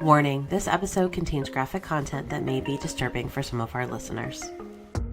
Warning, this episode contains graphic content that may be disturbing for some of our listeners.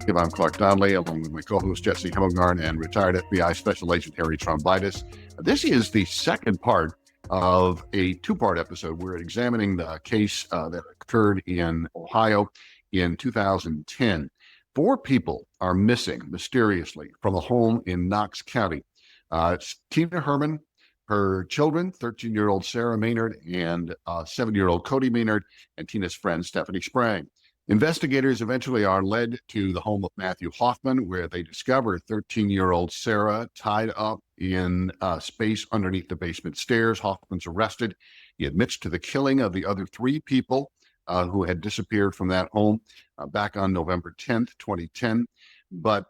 I'm Clark Donley, along with my co-host Jessie, Hemmelgarn, and retired FBI Special Agent Harry Trombitas. This is the second part of a two-part episode. We're examining the case that occurred in Ohio in 2010. 4 people are missing mysteriously from a home in Knox County. It's Tina Herman, her children, 13-year-old Sarah Maynard and 7-year-old Cody Maynard, and Tina's friend Stephanie Sprang. Investigators eventually are led to the home of Matthew Hoffman, where they discover 13-year-old Sarah tied up in space underneath the basement stairs. Hoffman's arrested. He admits to the killing of the other 3 people who had disappeared from that home back on November 10th, 2010. But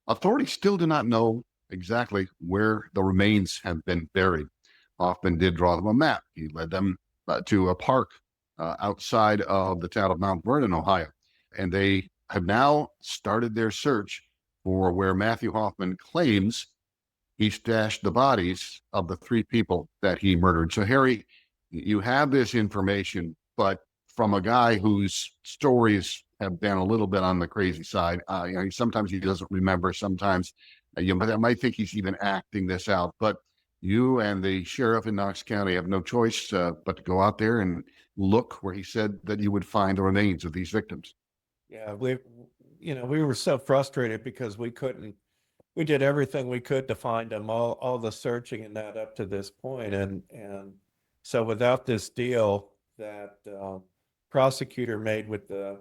authorities still do not know exactly where the remains have been buried. Hoffman did draw them a map. He led them to a park outside of the town of Mount Vernon, Ohio. And they have now started their search for where Matthew Hoffman claims he stashed the bodies of the 3 people that he murdered. So, Harry, you have this information, but from a guy whose stories have been a little bit on the crazy side. Sometimes he doesn't remember. Sometimes you might think he's even acting this out. But you and the sheriff in Knox County have no choice but to go out there and look where he said that you would find the remains of these victims. Yeah, we were so frustrated because we did everything we could to find them, all the searching and that up to this point. And so without this deal that prosecutor made with the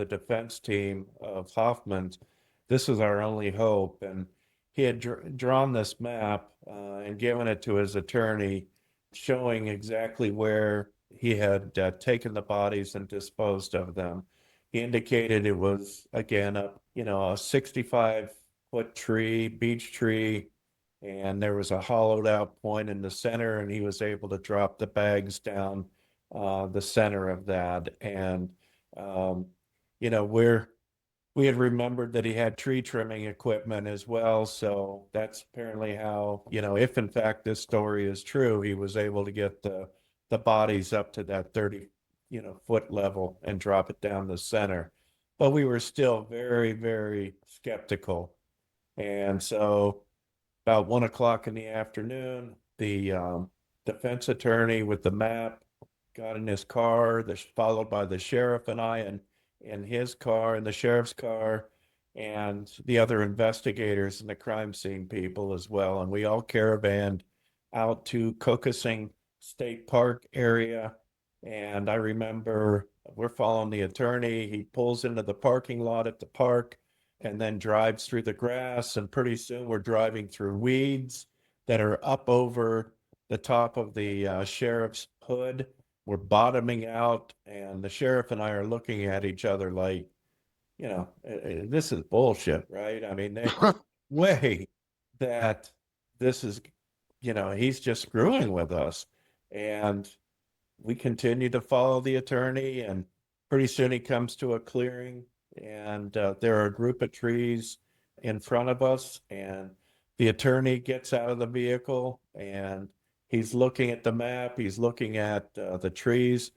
defense team of Hoffman's, this was our only hope. And he had drawn this map and given it to his attorney, showing exactly where he had taken the bodies and disposed of them. He indicated it was, again, a 65-foot tree, beech tree, and there was a hollowed out point in the center, and he was able to drop the bags down the center of that. And, we had remembered that he had tree trimming equipment as well. So that's apparently how, if in fact this story is true, he was able to get the bodies up to that 30-foot level and drop it down the center. But we were still very, very skeptical. And so about 1:00 in the afternoon, the defense attorney with the map got in his car, followed by the sheriff and I, in his car, in the sheriff's car, and the other investigators and the crime scene people as well. And we all caravanned out to Kokosing State Park area. And I remember we're following the attorney. He pulls into the parking lot at the park and then drives through the grass. And pretty soon we're driving through weeds that are up over the top of the sheriff's hood. We're bottoming out, and the sheriff and I are looking at each other like, this is bullshit, right? I mean, there's way that this is, he's just screwing with us. And we continue to follow the attorney, and pretty soon he comes to a clearing, and there are a group of trees in front of us, and the attorney gets out of the vehicle, and he's looking at the map, he's looking at the trees,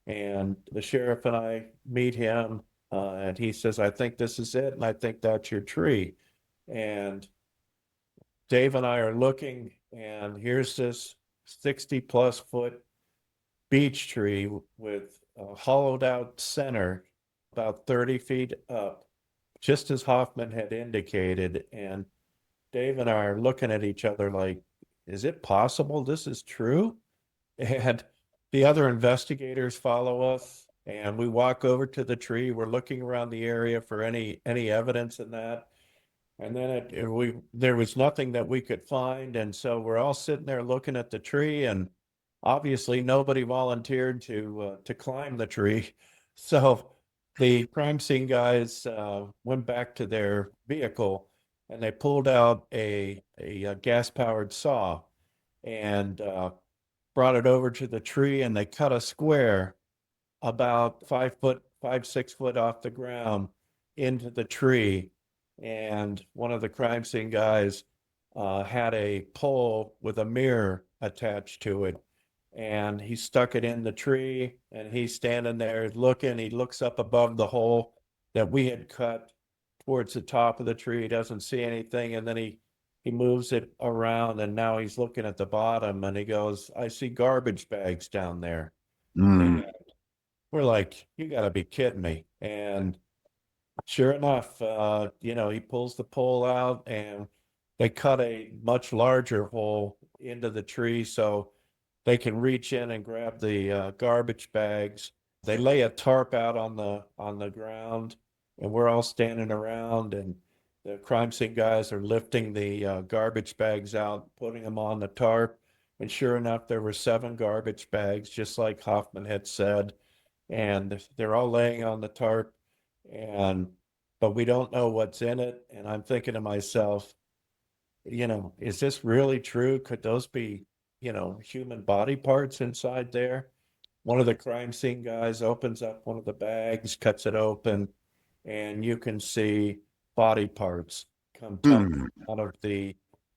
and the sheriff and I meet him, and he says, "I think this is it, and I think that's your tree." And Dave and I are looking, and here's this 60-plus foot beech tree with a hollowed out center, about 30 feet up, just as Hoffman had indicated. And Dave and I are looking at each other like, is it possible this is true? And the other investigators follow us, and we walk over to the tree. We're looking around the area for any evidence in that. And then there was nothing that we could find. And so we're all sitting there looking at the tree, and obviously nobody volunteered to climb the tree. So the crime scene guys went back to their vehicle, and they pulled out a gas-powered saw and brought it over to the tree, and they cut a square about 6 foot off the ground into the tree. And one of the crime scene guys had a pole with a mirror attached to it. and he stuck it in the tree, and he's standing there looking. He looks up above the hole that we had cut towards the top of the tree. He doesn't see anything, and then he moves it around, and now he's looking at the bottom, and he goes, I see garbage bags down there. Hmm. And we're like, you got to be kidding me. And sure enough, he pulls the pole out, and they cut a much larger hole into the tree so they can reach in and grab the garbage bags. They lay a tarp out on the ground, and we're all standing around, and the crime scene guys are lifting the garbage bags out, putting them on the tarp. And sure enough, there were 7 garbage bags, just like Hoffman had said, and they're all laying on the tarp, and but we don't know what's in it. And I'm thinking to myself, is this really true? Could those be, human body parts inside there? One of the crime scene guys opens up one of the bags, cuts it open, and you can see body parts come tumbling Hmm.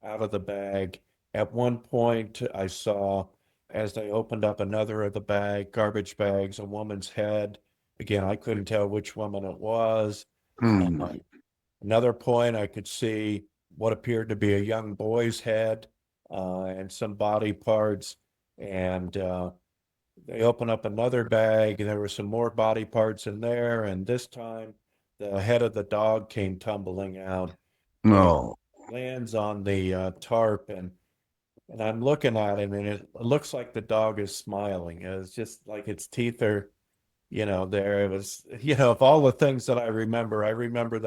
out of the bag. At one point, I saw, as they opened up another of the garbage bags, a woman's head. Again, I couldn't tell which woman it was. Hmm. Uh, Another point, I could see what appeared to be a young boy's head and some body parts. And they open up another bag, and there were some more body parts in there. And this time, the head of the dog came tumbling out and No. lands on the tarp. And I'm looking at him, and it looks like the dog is smiling. It's just like its teeth are, there. It was, of all the things that I remember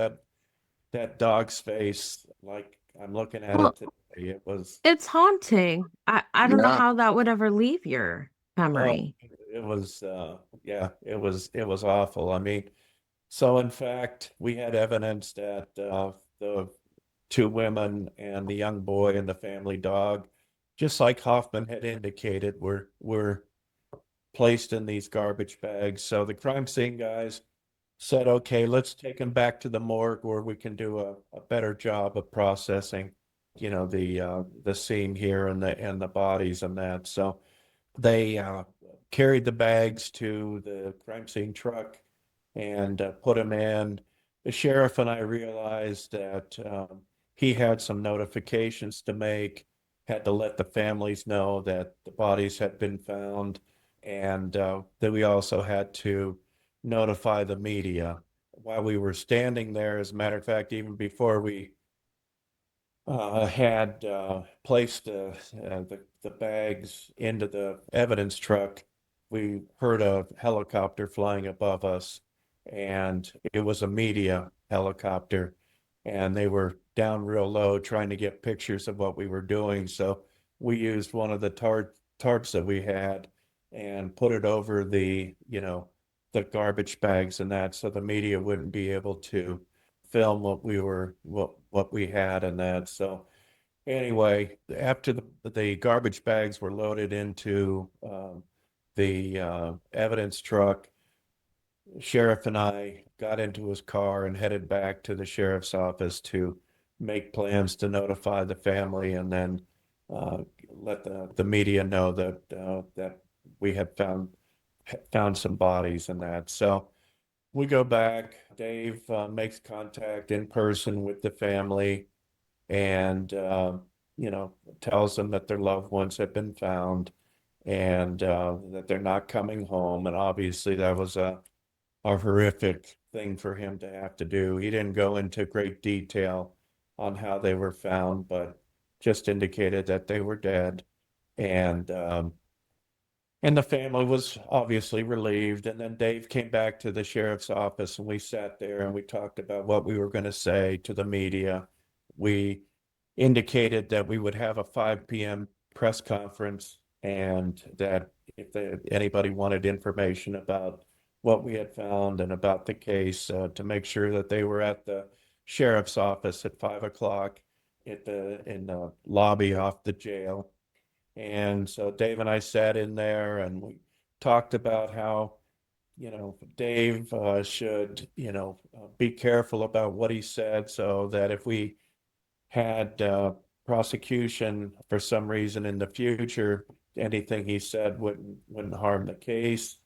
that dog's face, like I'm looking at Well, it today. It was, It's haunting. I don't know yeah. how that would ever leave your oh, memory. it was, yeah, it was awful. I mean, so in fact, we had evidence that the 2 women and the young boy and the family dog, just like Hoffman had indicated, were placed in these garbage bags. So the crime scene guys said, okay, let's take him back to the morgue where we can do a better job of processing, the scene here and the bodies and that. So they carried the bags to the crime scene truck and put them in. The sheriff and I realized that he had some notifications to make, had to let the families know that the bodies had been found, and that we also had to notify the media. While we were standing there, as a matter of fact, even before we had placed the bags into the evidence truck, we heard a helicopter flying above us, and it was a media helicopter, and they were down real low trying to get pictures of what we were doing. So we used one of the tarps that we had and put it over the garbage bags and that, so the media wouldn't be able to film what we had and that. So anyway, after the garbage bags were loaded into the evidence truck, sheriff and I got into his car and headed back to the sheriff's office to make plans to notify the family, and then let the media know that we had found some bodies and that. So we go back. Dave makes contact in person with the family, and tells them that their loved ones have been found, and that they're not coming home. And obviously, that was a horrific thing for him to have to do. He didn't go into great detail on how they were found, but just indicated that they were dead. And and the family was obviously relieved. And then Dave came back to the sheriff's office, and we sat there and we talked about what we were going to say to the media. We indicated that we would have a 5 p.m. press conference, and that if anybody wanted information about what we had found and about the case, to make sure that they were at the sheriff's office at 5 o'clock in the lobby off the jail. And so Dave and I sat in there, and we talked about how, Dave should, be careful about what he said, so that if we had prosecution for some reason in the future, anything he said wouldn't harm the case.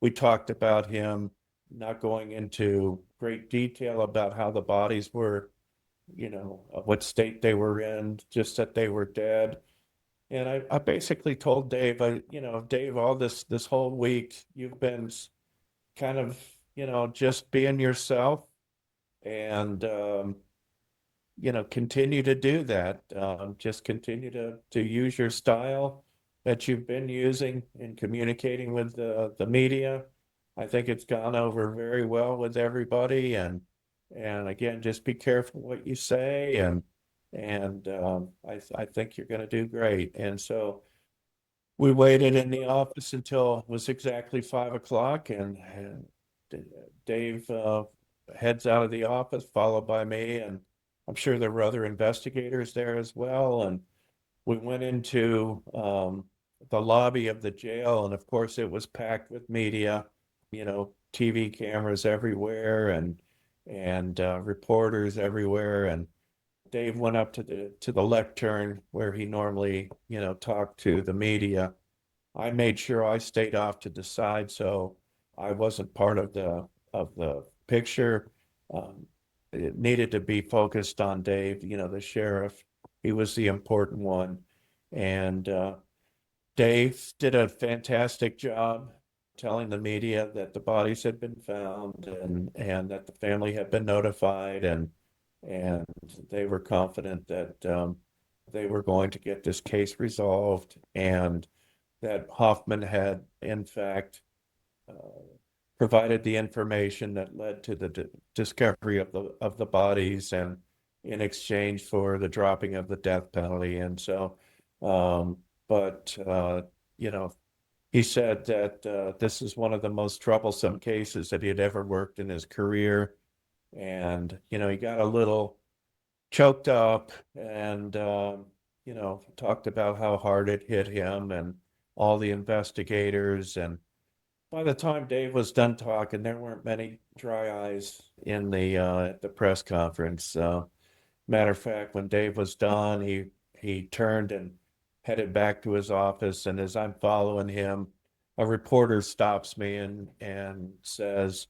We talked about him not going into great detail about how the bodies were, what state they were in, just that they were dead. And I basically told Dave, Dave, all this whole week, you've been kind of, just being yourself and, continue to do that. Just continue to use your style that you've been using in communicating with the media. I think it's gone over very well with everybody, and again, just be careful what you say, and I think you're going to do great. And so we waited in the office until it was exactly 5 o'clock, and Dave heads out of the office, followed by me, and I'm sure there were other investigators there as well. And we went into the lobby of the jail, and of course, it was packed with media, TV cameras everywhere, and reporters everywhere. And Dave went up to the lectern where he normally, talked to the media. I made sure I stayed off to the side, so I wasn't part of the picture. It needed to be focused on Dave, the sheriff. He was the important one. And Dave did a fantastic job telling the media that the bodies had been found and that the family had been notified, and they were confident that they were going to get this case resolved, and that Hoffman had, in fact, provided the information that led to the discovery of the bodies, and in exchange for the dropping of the death penalty. And so, but he said that this is one of the most troublesome cases that he had ever worked in his career, and he got a little choked up, and talked about how hard it hit him and all the investigators. And by the time Dave was done talking, there weren't many dry eyes in the at the press conference. Matter of fact, when Dave was done, he turned and headed back to his office. And as I'm following him, a reporter stops me and says,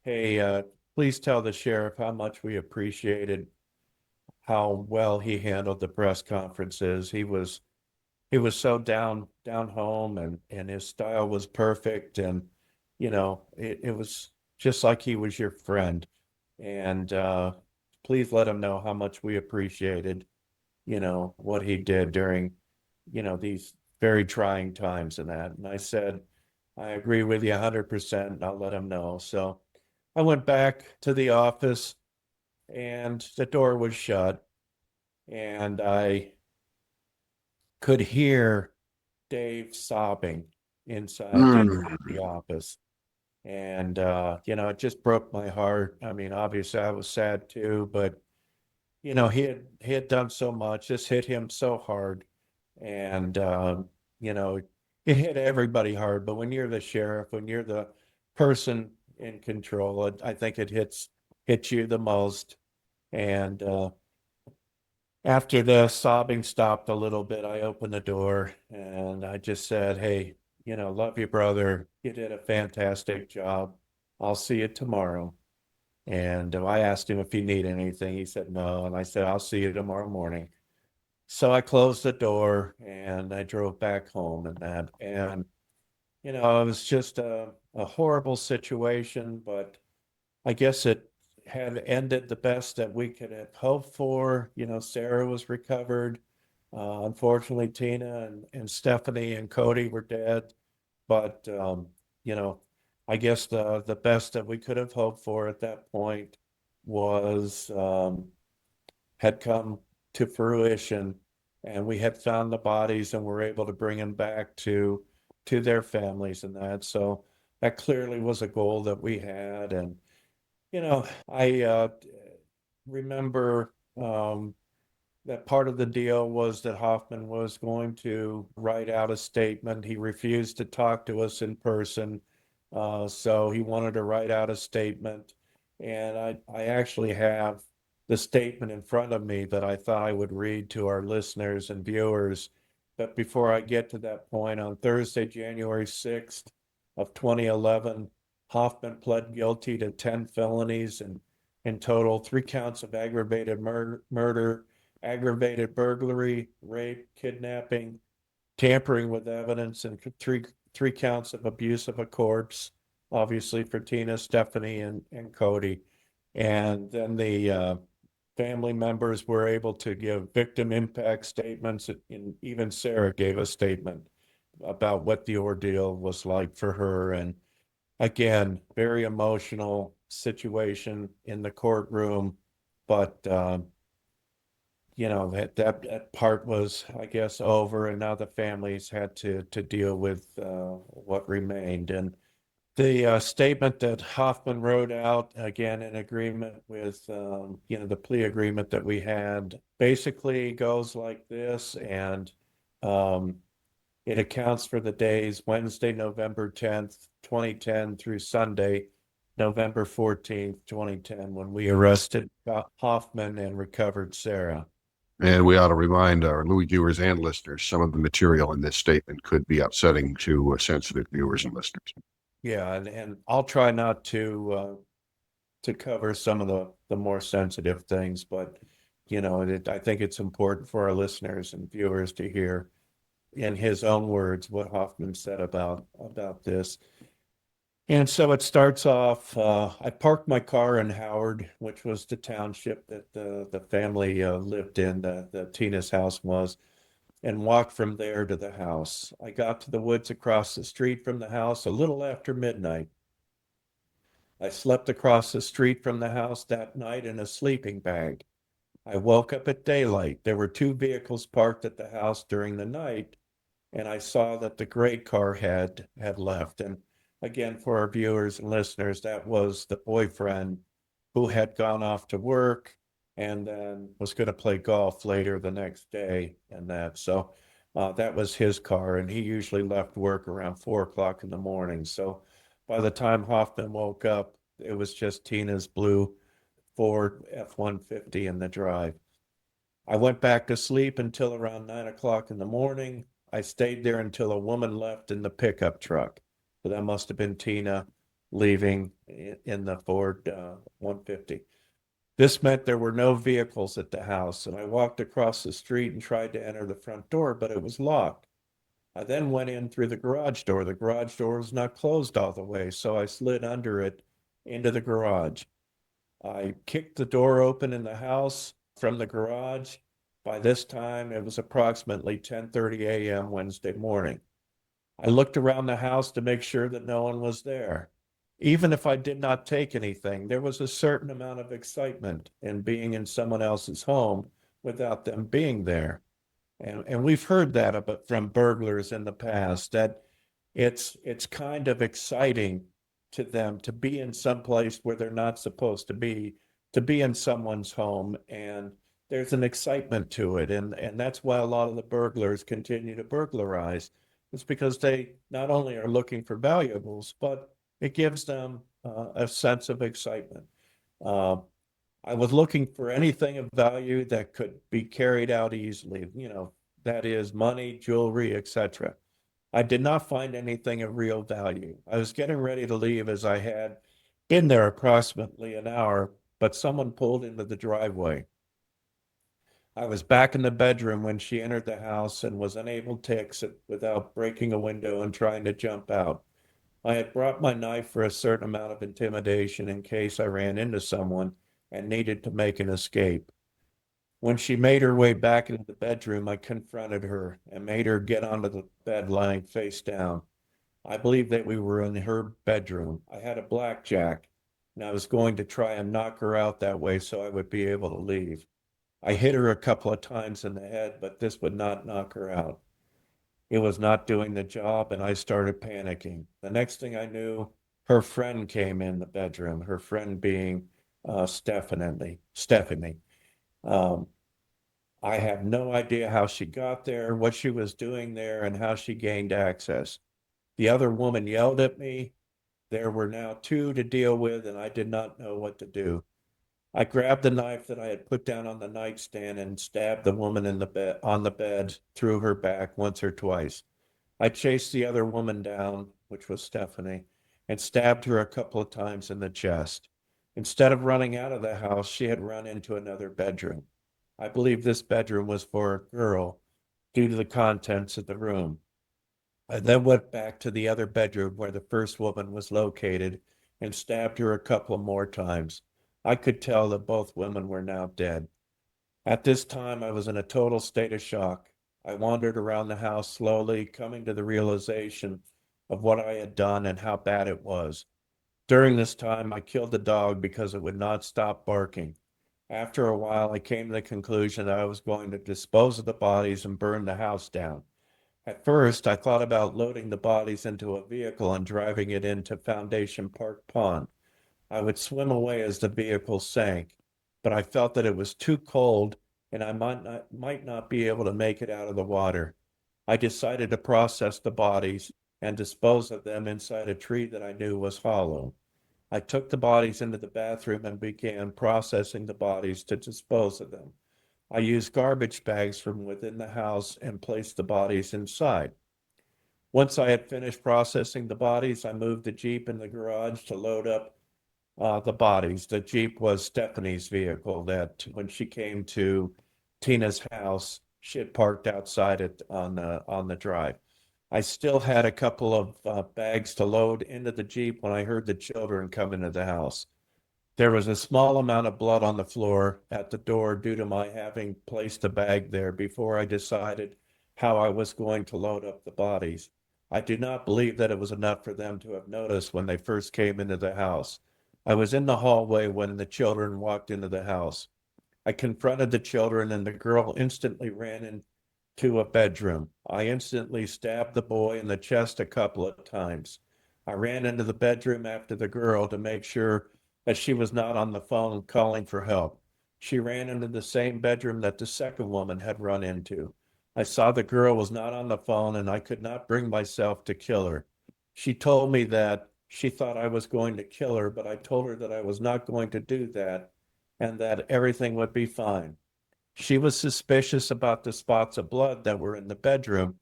"Hey, please tell the sheriff how much we appreciated how well he handled the press conferences. He was so down home, and his style was perfect, and it was just like he was your friend. And please let him know how much we appreciated what he did during these very trying times." And that, and I said, "I agree with you 100%, and I'll let him know." So I went back to the office, and the door was shut, and I could hear Dave sobbing inside the office. And it just broke my heart. I mean, obviously I was sad too, but he had done so much. This hit him so hard. And it hit everybody hard, but when you're the sheriff, when you're the person in control, I think it hits you the most. And after the sobbing stopped a little bit, I opened the door and I just said, "Hey, love you, brother. You did a fantastic job. I'll see you tomorrow." And I asked him if he needed anything. He said no. And I said, "I'll see you tomorrow morning." So I closed the door and I drove back home, and it was just a horrible situation, but I guess it had ended the best that we could have hoped for. Sarah was recovered. Unfortunately, Tina and Stephanie and Cody were dead. But, I guess the best that we could have hoped for at that point was had come to fruition, and we had found the bodies and were able to bring them back to their families and that. So that clearly was a goal that we had. And I remember that part of the deal was that Hoffman was going to write out a statement. He refused to talk to us in person, so he wanted to write out a statement. And I actually have the statement in front of me that I thought I would read to our listeners and viewers. But before I get to that point, on Thursday, January 6th of 2011, Hoffman pled guilty to 10 felonies and in total 3 counts of aggravated murder, aggravated burglary, rape, kidnapping, tampering with evidence, and three counts of abuse of a corpse, obviously for Tina, Stephanie, and Cody. And then the family members were able to give victim impact statements, and even Sarah gave a statement about what the ordeal was like for her. And again, very emotional situation in the courtroom, but that part was, I guess, over, and now the families had to deal with what remained. And the statement that Hoffman wrote out, again in agreement with the plea agreement that we had, basically goes like this, and it accounts for the days Wednesday, November 10th, 2010 through Sunday, November 14th, 2010, when we arrested Hoffman and recovered Sarah. And we ought to remind our Louis viewers and listeners, some of the material in this statement could be upsetting to sensitive viewers and listeners. Yeah, and I'll try not to cover some of the more sensitive things, but I think it's important for our listeners and viewers to hear in his own words what Hoffman said about this. And so it starts off, I parked my car in Howard, which was the township that the family lived in, the Tina's house was, and walked from there to the house. I got to the woods across the street from the house a little after midnight. I slept across the street from the house that night in a sleeping bag. I woke up at daylight. There were 2 vehicles parked at the house during the night, and I saw that the gray car had left. And again, for our viewers and listeners, that was the boyfriend who had gone off to work and then was going to play golf later the next day, and that. So that was his car, and he usually left work around 4 o'clock in the morning. So by the time Hoffman woke up, it was just Tina's blue Ford F-150 in the drive. I went back to sleep until around 9 o'clock in the morning. I stayed there until a woman left in the pickup truck. So that must have been Tina leaving in the Ford 150. This meant there were no vehicles at the house, and I walked across the street and tried to enter the front door, but it was locked. I then went in through the garage door. The garage door was not closed all the way, so I slid under it into the garage. I kicked the door open in the house from the garage. By this time, it was approximately 10:30 a.m. Wednesday morning. I looked around the house to make sure that no one was there. Even if I did not take anything, there was a certain amount of excitement in being in someone else's home without them being there. And we've heard that about from burglars in the past, that it's kind of exciting to them to be in some place where they're not supposed to be in someone's home, and there's an excitement to it, and that's why a lot of the burglars continue to burglarize. It's because they not only are looking for valuables, but it gives them a sense of excitement. I was looking for anything of value that could be carried out easily, that is money, jewelry, etc. I did not find anything of real value. I was getting ready to leave, as I had been there approximately an hour, but someone pulled into the driveway. I was back in the bedroom when she entered the house and was unable to exit without breaking a window and trying to jump out. I had brought my knife for a certain amount of intimidation in case I ran into someone and needed to make an escape. When she made her way back into the bedroom, I confronted her and made her get onto the bed lying face down. I believed that we were in her bedroom. I had a blackjack, and I was going to try and knock her out that way so I would be able to leave. I hit her a couple of times in the head, but this would not knock her out. It was not doing the job, and I started panicking. The next thing I knew, her friend came in the bedroom, her friend being Stephanie. I have no idea how she got there, what she was doing there, and how she gained access. The other woman yelled at me. There were now 2 to deal with, and I did not know what to do. I grabbed the knife that I had put down on the nightstand and stabbed the woman in the bed on the bed through her back once or twice. I chased the other woman down, which was Stephanie, and stabbed her a couple of times in the chest. Instead of running out of the house, she had run into another bedroom. I believe this bedroom was for a girl due to the contents of the room. I then went back to the other bedroom where the first woman was located and stabbed her a couple more times. I could tell that both women were now dead. At this time, I was in a total state of shock. I wandered around the house slowly, coming to the realization of what I had done and how bad it was. During this time, I killed the dog because it would not stop barking. After a while, I came to the conclusion that I was going to dispose of the bodies and burn the house down. At first, I thought about loading the bodies into a vehicle and driving it into Foundation Park Pond. I would swim away as the vehicle sank, but I felt that it was too cold and I might not be able to make it out of the water. I decided to process the bodies and dispose of them inside a tree that I knew was hollow. I took the bodies into the bathroom and began processing the bodies to dispose of them. I used garbage bags from within the house and placed the bodies inside. Once I had finished processing the bodies, I moved the Jeep in the garage to load up the bodies. The Jeep was Stephanie's vehicle that when she came to Tina's house, she had parked outside it on the drive. I still had a couple of bags to load into the Jeep when I heard the children come into the house. There was a small amount of blood on the floor at the door due to my having placed a bag there before I decided how I was going to load up the bodies. I do not believe that it was enough for them to have noticed when they first came into the house. I was in the hallway when the children walked into the house. I confronted the children and the girl instantly ran into a bedroom. I instantly stabbed the boy in the chest a couple of times. I ran into the bedroom after the girl to make sure that she was not on the phone calling for help. She ran into the same bedroom that the second woman had run into. I saw the girl was not on the phone and I could not bring myself to kill her. She told me that she thought I was going to kill her, but I told her that I was not going to do that and that everything would be fine. She was suspicious about the spots of blood that were in the bedroom,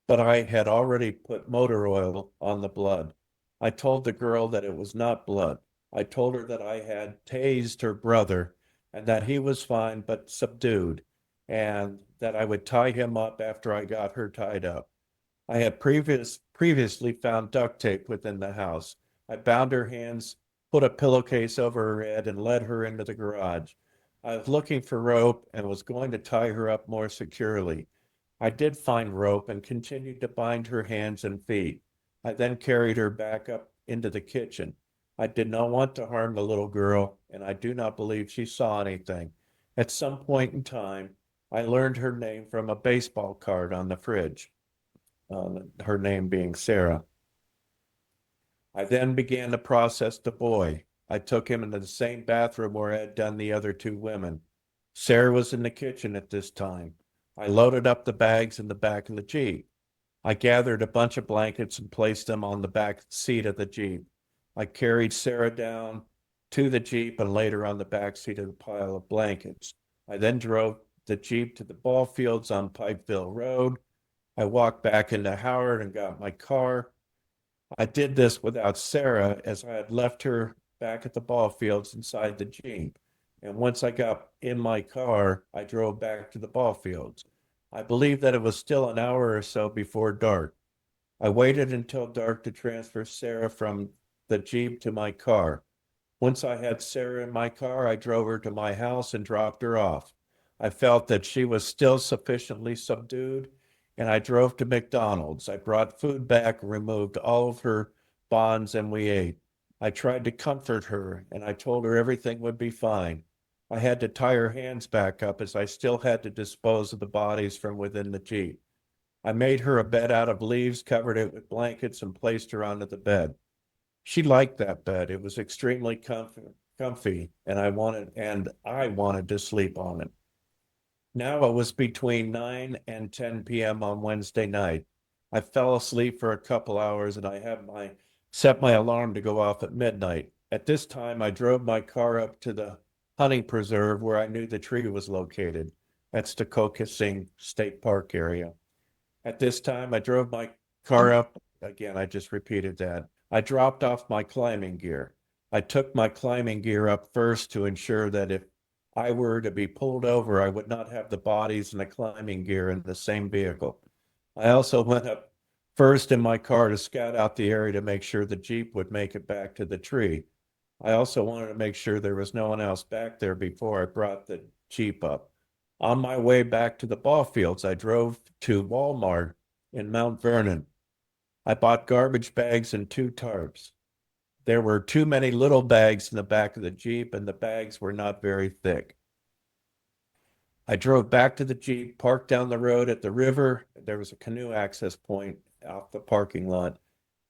but I had already put motor oil on the blood. I told the girl that it was not blood. I told her that I had tased her brother and that he was fine but subdued, and that I would tie him up after I got her tied up. I had previously found duct tape within the house. I bound her hands, put a pillowcase over her head, and led her into the garage. I was looking for rope and was going to tie her up more securely. I did find rope and continued to bind her hands and feet. I then carried her back up into the kitchen. I did not want to harm the little girl, and I do not believe she saw anything. At some point in time, I learned her name from a baseball card on the fridge, her name being Sarah. I then began to process the boy. I took him into the same bathroom where I had done the other two women. Sarah was in the kitchen at this time. I loaded up the bags in the back of the Jeep. I gathered a bunch of blankets and placed them on the back seat of the Jeep. I carried Sarah down to the Jeep and laid her on the back seat of the pile of blankets. I then drove the Jeep to the ball fields on Pikeville Road. I walked back into Howard and got my car. I did this without Sarah as I had left her back at the ball fields inside the Jeep. And once I got in my car, I drove back to the ball fields. I believe that it was still an hour or so before dark. I waited until dark to transfer Sarah from the Jeep to my car. Once I had Sarah in my car, I drove her to my house and dropped her off. I felt that she was still sufficiently subdued, and I drove to McDonald's. I brought food back, removed all of her bonds, and we ate. I tried to comfort her, and I told her everything would be fine. I had to tie her hands back up as I still had to dispose of the bodies from within the Jeep. I made her a bed out of leaves, covered it with blankets, and placed her onto the bed. She liked that bed. It was extremely comfy, and I wanted to sleep on it. Now it was between 9 and 10 p.m. on Wednesday night. I fell asleep for a couple hours and I had set my alarm to go off at midnight. At this time, I drove my car up to the hunting preserve where I knew the tree was located. That's the Kokosing State Park area. At this time, I drove my car up. Again, I just repeated that. I dropped off my climbing gear. I took my climbing gear up first to ensure that if I were to be pulled over, I would not have the bodies and the climbing gear in the same vehicle. I also went up first in my car to scout out the area to make sure the Jeep would make it back to the tree. I also wanted to make sure there was no one else back there before I brought the Jeep up. On my way back to the ball fields, I drove to Walmart in Mount Vernon. I bought garbage bags and 2 tarps. There were too many little bags in the back of the Jeep, and the bags were not very thick. I drove back to the Jeep, parked down the road at the river. There was a canoe access point off the parking lot,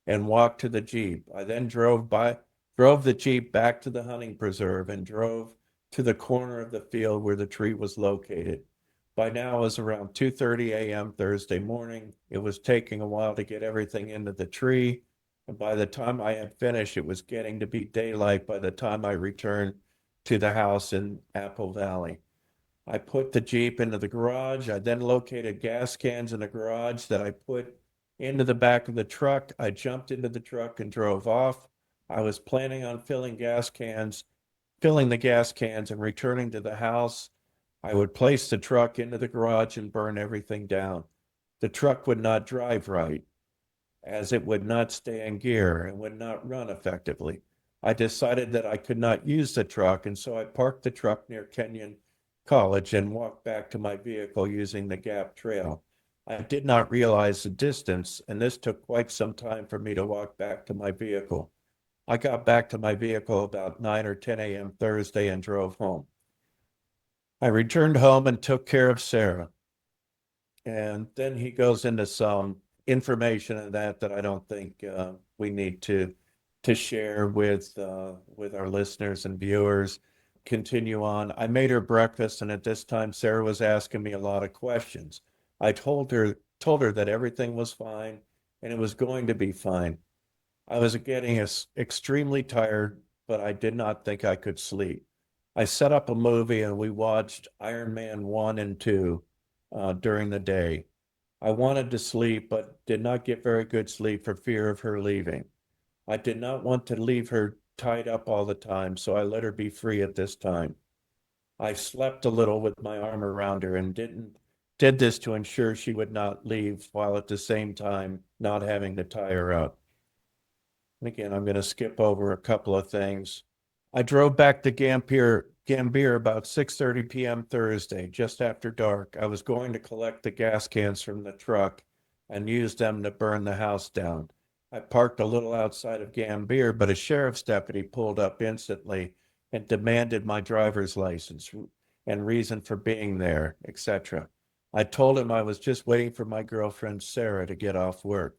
and walked to the Jeep. I then drove the Jeep back to the hunting preserve and drove to the corner of the field where the tree was located. By now it was around 2:30 a.m. Thursday morning. It was taking a while to get everything into the tree. And by the time I had finished, it was getting to be daylight by the time I returned to the house in Apple Valley. I put the Jeep into the garage. I then located gas cans in the garage that I put into the back of the truck. I jumped into the truck and drove off. I was planning on filling the gas cans and returning to the house. I would place the truck into the garage and burn everything down. The truck would not drive right, as it would not stay in gear and would not run effectively. I decided that I could not use the truck, and so I parked the truck near Kenyon College and walked back to my vehicle using the Gap Trail. I did not realize the distance, and this took quite some time for me to walk back to my vehicle. I got back to my vehicle about 9 or 10 a.m. Thursday and drove home. I returned home and took care of Sarah. And then he goes into some information in that I don't think we need to share with our listeners and viewers. Continue on. I made her breakfast, and at this time, Sarah was asking me a lot of questions. I told her that everything was fine and it was going to be fine. I was getting extremely tired, but I did not think I could sleep. I set up a movie and we watched Iron Man 1 and 2 during the day. I wanted to sleep, but did not get very good sleep for fear of her leaving. I did not want to leave her tied up all the time, so I let her be free at this time. I slept a little with my arm around her and did this to ensure she would not leave, while at the same time not having to tie her up. And again, I'm going to skip over a couple of things. I drove back to Gambier about 6:30 p.m. Thursday, just after dark. I was going to collect the gas cans from the truck and use them to burn the house down. I parked a little outside of Gambier, but a sheriff's deputy pulled up instantly and demanded my driver's license and reason for being there, etc. I told him I was just waiting for my girlfriend Sarah to get off work.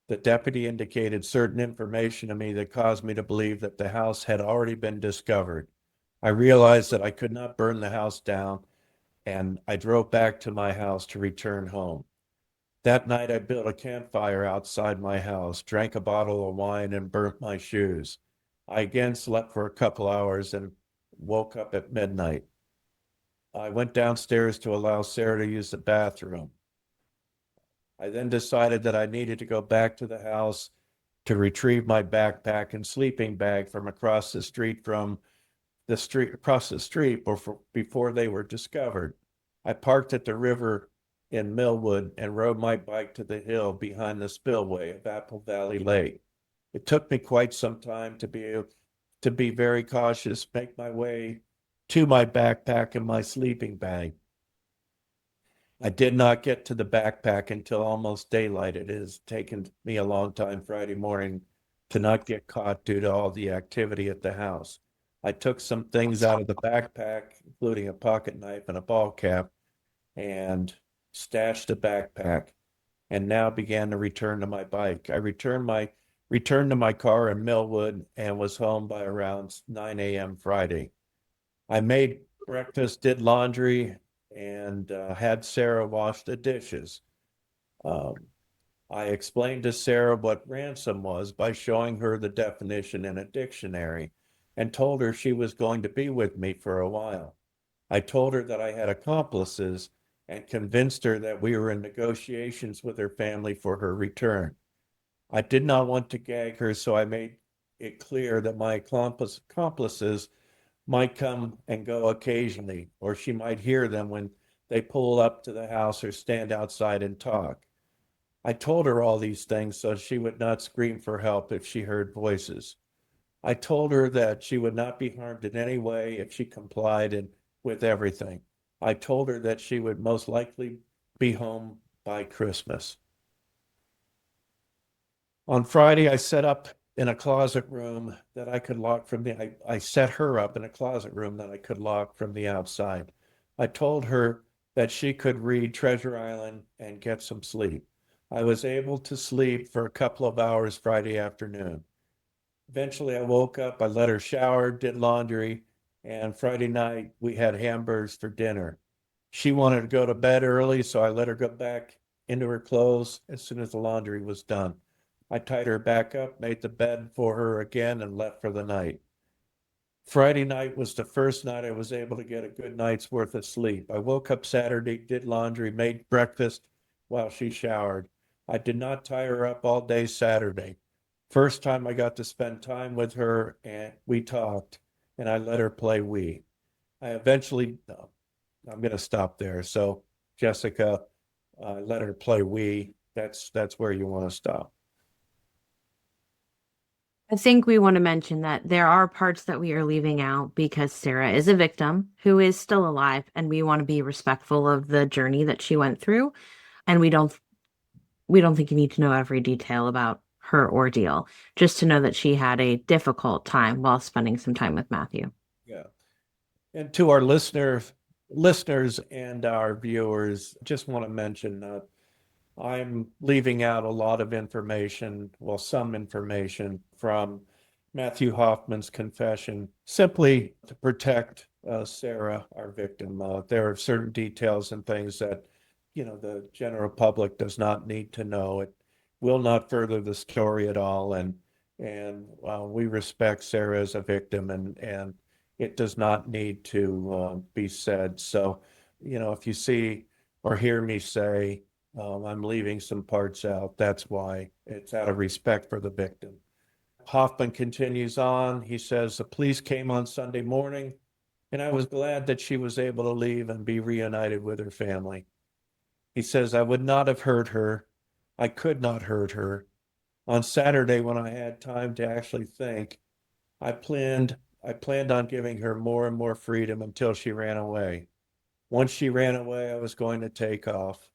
The deputy indicated certain information to me that caused me to believe that the house had already been discovered. I realized that I could not burn the house down, and I drove back to my house to return home. That night, I built a campfire outside my house, drank a bottle of wine, and burnt my shoes. I again slept for a couple hours and woke up at midnight. I went downstairs to allow Sarah to use the bathroom. I then decided that I needed to go back to the house to retrieve my backpack and sleeping bag from across the street before they were discovered. I parked at the river in Millwood and rode my bike to the hill behind the spillway of Apple Valley Lake. It took me quite some time to be very cautious, make my way to my backpack and my sleeping bag. I did not get to the backpack until almost daylight. It has taken me a long time Friday morning to not get caught due to all the activity at the house. I took some things out of the backpack, including a pocket knife and a ball cap, and stashed the backpack, and now began to return to my bike. I returned to my car in Millwood and was home by around 9 a.m. Friday. I made breakfast, did laundry, and had Sarah wash the dishes. I explained to Sarah what ransom was by showing her the definition in a dictionary. and told her she was going to be with me for a while. I told her that I had accomplices and convinced her that we were in negotiations with her family for her return. I did not want to gag her, so I made it clear that my accomplices might come and go occasionally, or she might hear them when they pull up to the house or stand outside and talk. I told her all these things so she would not scream for help if she heard voices. I told her that she would not be harmed in any way if she complied with everything. I told her that she would most likely be home by Christmas. On Friday, I set up in a closet room that I could lock from I set her up in a closet room that I could lock from the outside. I told her that she could read Treasure Island and get some sleep. I was able to sleep for a couple of hours Friday afternoon. Eventually, I woke up, I let her shower, did laundry, and Friday night we had hamburgers for dinner. She wanted to go to bed early, so I let her go back into her clothes as soon as the laundry was done. I tied her back up, made the bed for her again, and left for the night. Friday night was the first night I was able to get a good night's worth of sleep. I woke up Saturday, did laundry, made breakfast while she showered. I did not tie her up all day Saturday. First time I got to spend time with her, and we talked, and I let her play Wii. I eventually, no, I'm going to stop there. So, Jessica, let her play Wii. That's where you want to stop. I think we want to mention that there are parts that we are leaving out because Sarah is a victim who is still alive, and we want to be respectful of the journey that she went through. And we don't think you need to know every detail about her ordeal, just to know that she had a difficult time while spending some time with Matthew. Yeah. And to our listeners and our viewers, just want to mention that I'm leaving out a lot of information, well, some information from Matthew Hoffman's confession, simply to protect Sarah, our victim. There are certain details and things that, the general public does not need to know. It will not further the story at all, and we respect Sarah as a victim, and it does not need to be said. So, if you see or hear me say, I'm leaving some parts out. That's why. It's out of respect for the victim. Hoffman continues on. He says, the police came on Sunday morning, and I was glad that she was able to leave and be reunited with her family. He says, I would not have hurt her. I could not hurt her. On Saturday, when I had time to actually think, I planned on giving her more and more freedom until she ran away. Once she ran away, I was going to take off.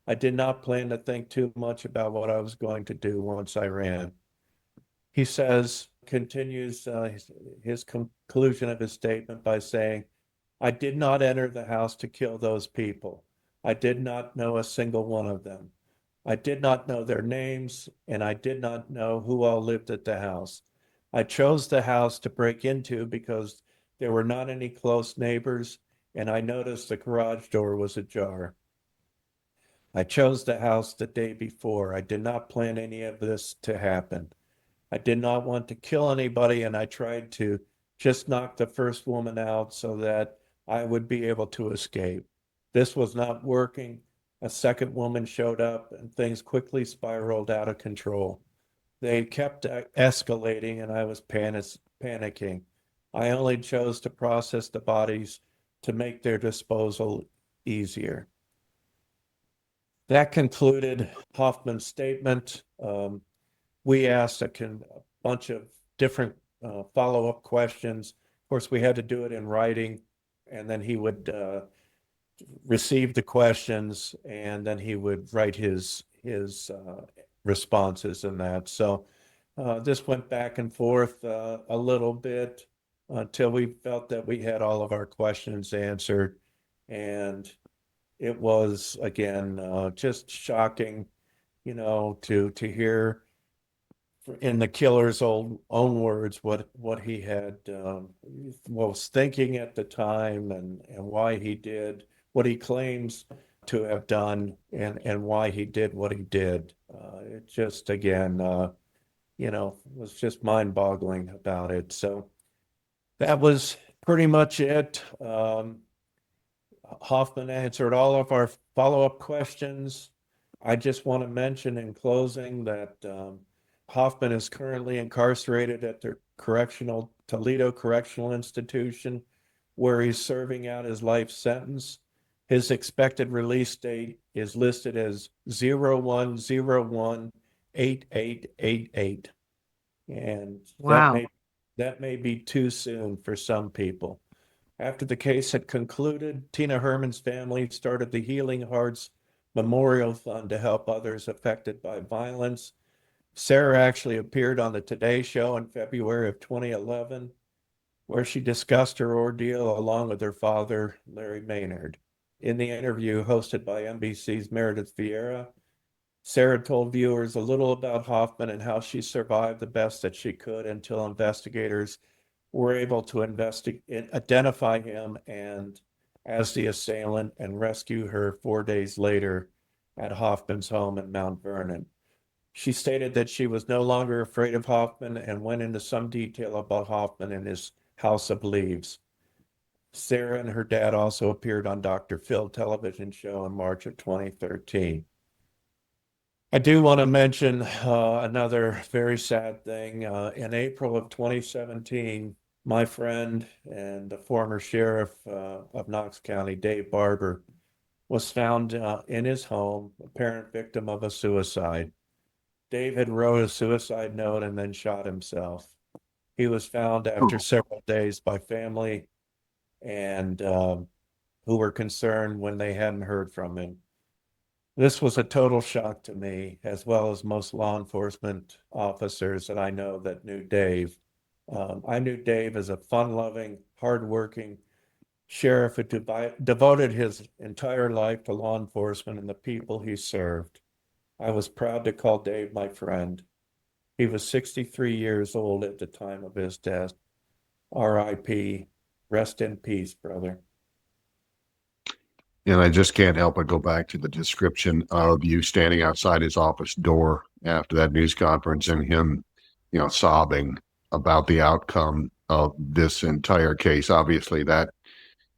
I did not plan to think too much about what I was going to do once I ran. He continues his conclusion of his statement by saying, I did not enter the house to kill those people. I did not know a single one of them. I did not know their names, and I did not know who all lived at the house. I chose the house to break into because there were not any close neighbors, and I noticed the garage door was ajar. I chose the house the day before. I did not plan any of this to happen. I did not want to kill anybody, and I tried to just knock the first woman out so that I would be able to escape. This was not working. A second woman showed up, and things quickly spiraled out of control. They kept escalating, and I was panicking. I only chose to process the bodies to make their disposal easier. That concluded Hoffman's statement. We asked a bunch of different follow-up questions. Of course, we had to do it in writing, and then he would receive the questions, and then he would write his responses in that. So this went back and forth a little bit until we felt that we had all of our questions answered, and it was, again, just shocking, to hear in the killer's own words what he had was thinking at the time, and why he did what he claims to have done, and why he did what he did. It just, again, was just mind-boggling about it. So that was pretty much it. Hoffman answered all of our follow-up questions. I just want to mention in closing that Hoffman is currently incarcerated at the Toledo Correctional Institution, where he's serving out his life sentence. His expected release date is listed as 01/01/8888. And Wow. that may be too soon for some people. After the case had concluded, Tina Herman's family started the Healing Hearts Memorial Fund to help others affected by violence. Sarah actually appeared on the Today Show in February of 2011, where she discussed her ordeal along with her father, Larry Maynard. In the interview hosted by NBC's Meredith Vieira, Sarah told viewers a little about Hoffman and how she survived the best that she could until investigators were able to identify him and as the assailant and rescue her 4 days later at Hoffman's home in Mount Vernon. She stated that she was no longer afraid of Hoffman and went into some detail about Hoffman and his House of Leaves. Sarah and her dad also appeared on Dr. Phil television show in March of 2013. I do want to mention another very sad thing. In April of 2017, my friend and the former sheriff of Knox County, Dave Barber, was found in his home, apparent victim of a suicide. Dave had wrote a suicide note and then shot himself. He was found after several days by family and who were concerned when they hadn't heard from him. This was a total shock to me, as well as most law enforcement officers that I know that knew Dave. I knew Dave as a fun-loving, hardworking sheriff who devoted his entire life to law enforcement and the people he served. I was proud to call Dave my friend. He was 63 years old at the time of his death. R.I.P. Rest in peace, brother. And I just can't help but go back to the description of you standing outside his office door after that news conference and him, sobbing about the outcome of this entire case. Obviously, that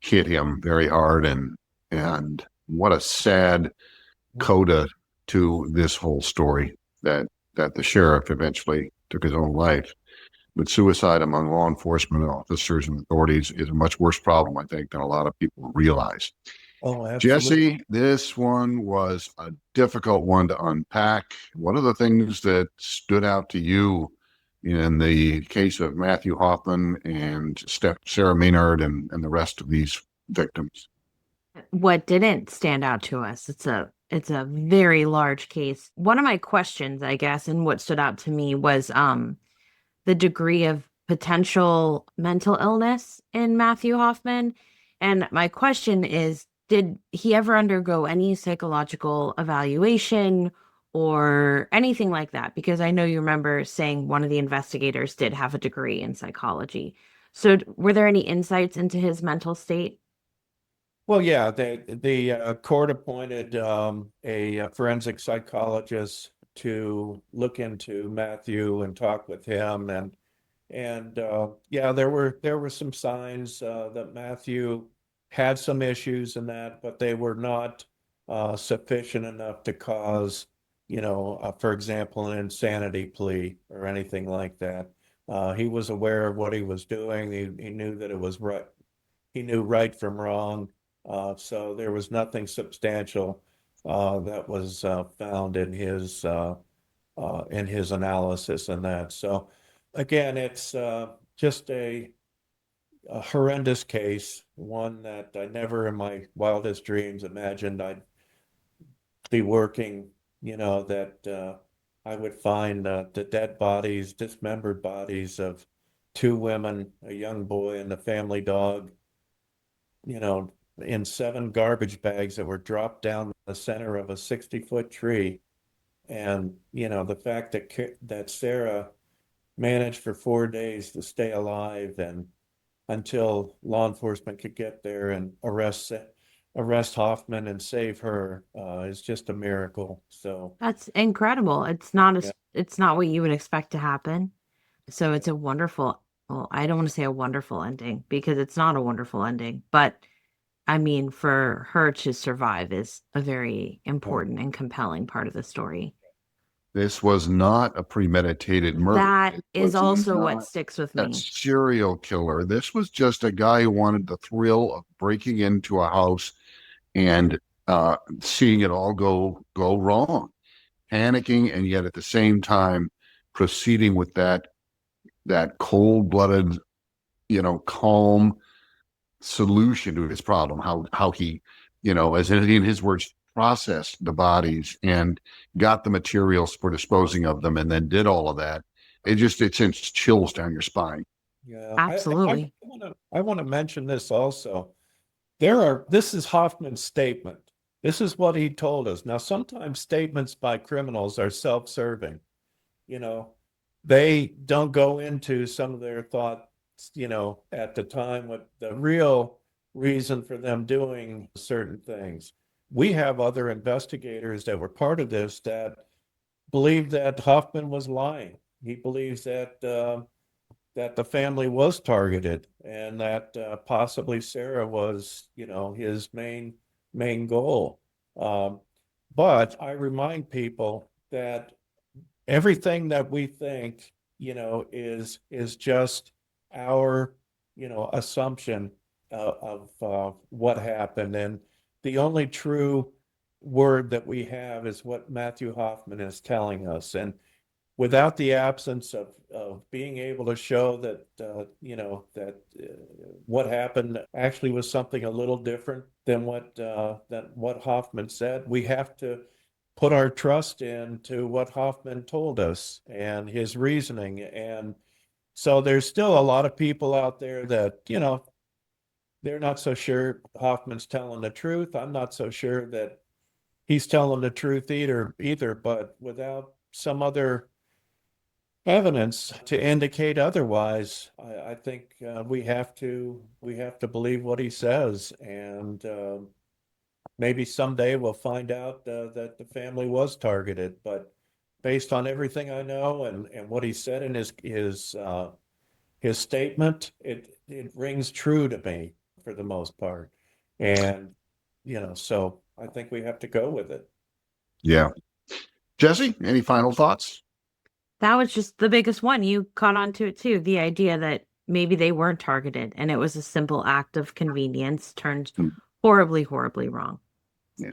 hit him very hard, and what a sad coda to this whole story that the sheriff eventually took his own life. But suicide among law enforcement officers and authorities is a much worse problem, I think, than a lot of people realize. Oh, absolutely. Jessie, this one was a difficult one to unpack. What are the things that stood out to you in the case of Matthew Hoffman and Sarah Maynard and the rest of these victims? What didn't stand out to us? It's a very large case. One of my questions, I guess, and what stood out to me was the degree of potential mental illness in Matthew Hoffman. And my question is, did he ever undergo any psychological evaluation or anything like that? Because I know you remember saying one of the investigators did have a degree in psychology. So were there any insights into his mental state? Well, yeah, the court appointed a forensic psychologist to look into Matthew and talk with him, and yeah, there were some signs that Matthew had some issues in that, but they were not sufficient enough to cause, for example, an insanity plea or anything like that. He was aware of what he was doing. He knew that it was right. He knew right from wrong. So there was nothing substantial that was found in his analysis and that. So again, it's just a horrendous case, one that I never in my wildest dreams imagined I'd be working, that I would find the dead bodies, dismembered bodies of two women, a young boy and a family dog, in 7 garbage bags that were dropped down the center of a 60-foot tree. And, the fact that Sarah managed for 4 days to stay alive and until law enforcement could get there and arrest Hoffman and save her is just a miracle. So That's incredible. It's not what you would expect to happen. So it's a wonderful well, I don't want to say a wonderful ending because it's not a wonderful ending, but I mean, for her to survive is a very important and compelling part of the story. This was not a premeditated murder. That It is was also what not sticks with a me. serial killer. This was just a guy who wanted the thrill of breaking into a house and seeing it all go wrong, panicking, and yet at the same time proceeding with that cold-blooded, calm solution to his problem. How he, as in his words, processed the bodies and got the materials for disposing of them, and then did all of that. It sends chills down your spine. Yeah, Absolutely. I want to mention this also. This is Hoffman's statement. This is what he told us. Now, sometimes statements by criminals are self-serving. They don't go into some of their thoughts, at the time, what the real reason for them doing certain things. We have other investigators that were part of this that believe that Hoffman was lying. He believes that that the family was targeted and that possibly Sarah was, his main goal. But I remind people that everything that we think, is just our, assumption of what happened. And the only true word that we have is what Matthew Hoffman is telling us. And without the absence of being able to show that, what happened actually was something a little different than what Hoffman said, we have to put our trust into what Hoffman told us and his reasoning. And so there's still a lot of people out there that, they're not so sure Hoffman's telling the truth. I'm not so sure that he's telling the truth either, but without some other evidence to indicate otherwise, I think we have to believe what he says, and maybe someday we'll find out that the family was targeted. But based on everything I know and what he said in his statement, it rings true to me for the most part, and so I think we have to go with it. Yeah. Jessie, any final thoughts? That was just the biggest one. You caught on to it too. The idea that maybe they weren't targeted and it was a simple act of convenience turned horribly, horribly wrong. Yeah.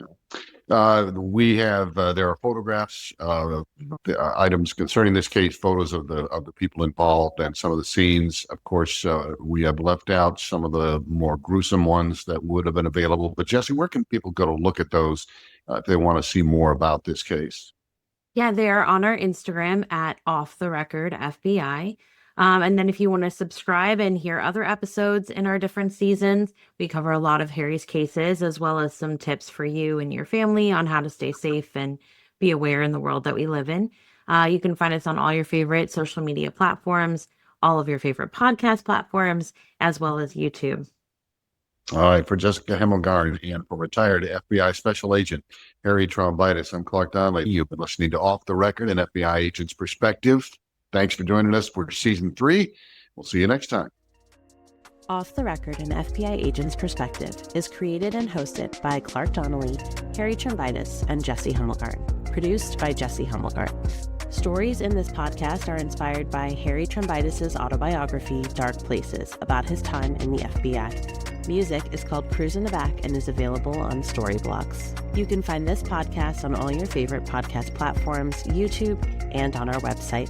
We have there are photographs of the items concerning this case, photos of the people involved and some of the scenes. Of course, we have left out some of the more gruesome ones that would have been available. But Jessie, where can people go to look at those if they want to see more about this case? Yeah, they're on our Instagram at Off the Record FBI. And then if you want to subscribe and hear other episodes in our different seasons, we cover a lot of Harry's cases, as well as some tips for you and your family on how to stay safe and be aware in the world that we live in. You can find us on all your favorite social media platforms, all of your favorite podcast platforms, as well as YouTube. All right. For Jessica Hemmelgarn and for retired FBI Special Agent Harry Trombitas, I'm Clark Donley. You've been listening to Off the Record, an FBI agent's perspective. Thanks for joining us for season 3. We'll see you next time. Off the Record, an FBI agent's perspective is created and hosted by Clark Donnelly, Harry Trombitas, and Jessie Hemmelgarn. Produced by Jessie Hemmelgarn. Stories in this podcast are inspired by Harry Trombitas' autobiography, Dark Places, about his time in the FBI. Music is called Cruise in the Back and is available on Storyblocks. You can find this podcast on all your favorite podcast platforms, YouTube, and on our website.